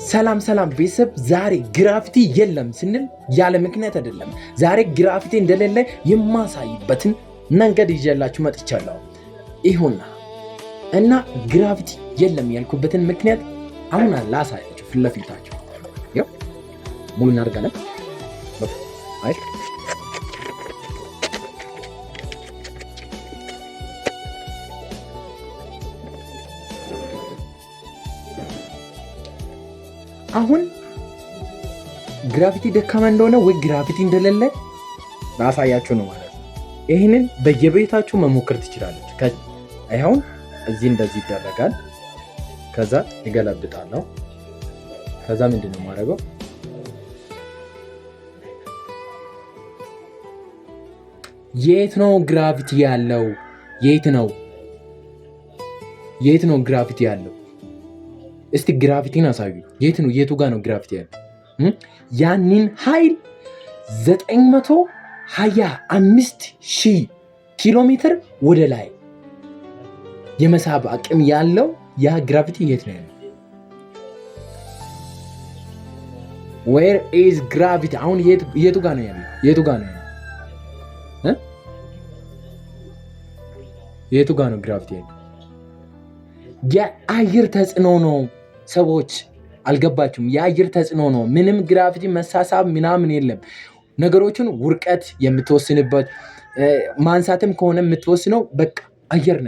ሰላም ቤተሰብ፣ ዛሬ ግራቪቲ የለም ስንል ያለ ምክንያት አይደለም። ዛሬ ግራቪቲ እንደሌለ የማሳይበትን መንገድ ይዤላችሁ መጥቻለሁ። ይሁንና እና ግራቪቲ የለም ያልኩበትን ምክንያት አሁን ላሳያችሁ ፊት ለፊታችሁ። ያው ሙሉ እናድርጋለን። አይ አሁን ግራቪቲ ደካማ እንደሆነ ወይ ግራቪቲ እንደሌለ ላሳያችሁ ነው ማለት ነው። ይህንን በየቤታችሁ መሞከር ትችላለች። አሁን እዚህ እንደዚህ ይደረጋል። ከዛ ይገለብጣለሁ። ከዛ ምንድነው የማደርገው? የት ነው ግራቪቲ ያለው? የት ነው ግራቪቲ ያለው? እስቲ ግራቪቲን አሳዩ። የቱ ጋር ነው ግራቪቲ ያለው? ያንን ኃይል 925,000 ኪሎ ሜትር ወደ ላይ የመሳብ አቅም ያለው ያ ግራቪቲ የት ነው ያለው? where is gravity? አሁን የቱ ጋር ነው ያለው? የቱ ጋር ነው ግራቪቲ ያለው? የአየር ተጽዕኖ ነው። ሰዎች አልገባችሁም? የአየር ተጽዕኖ ነው። ምንም ግራቪቲ መሳሳብ ምናምን የለም። ነገሮችን ውርቀት የምትወስንበት ማንሳትም ከሆነ የምትወስነው በቃ አየር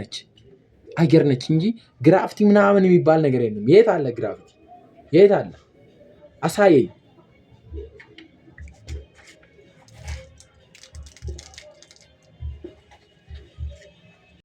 ነች እንጂ ግራቪቲ ምናምን የሚባል ነገር የለም። የት አለ ግራቪቲ? የት አለ? አሳየኝ።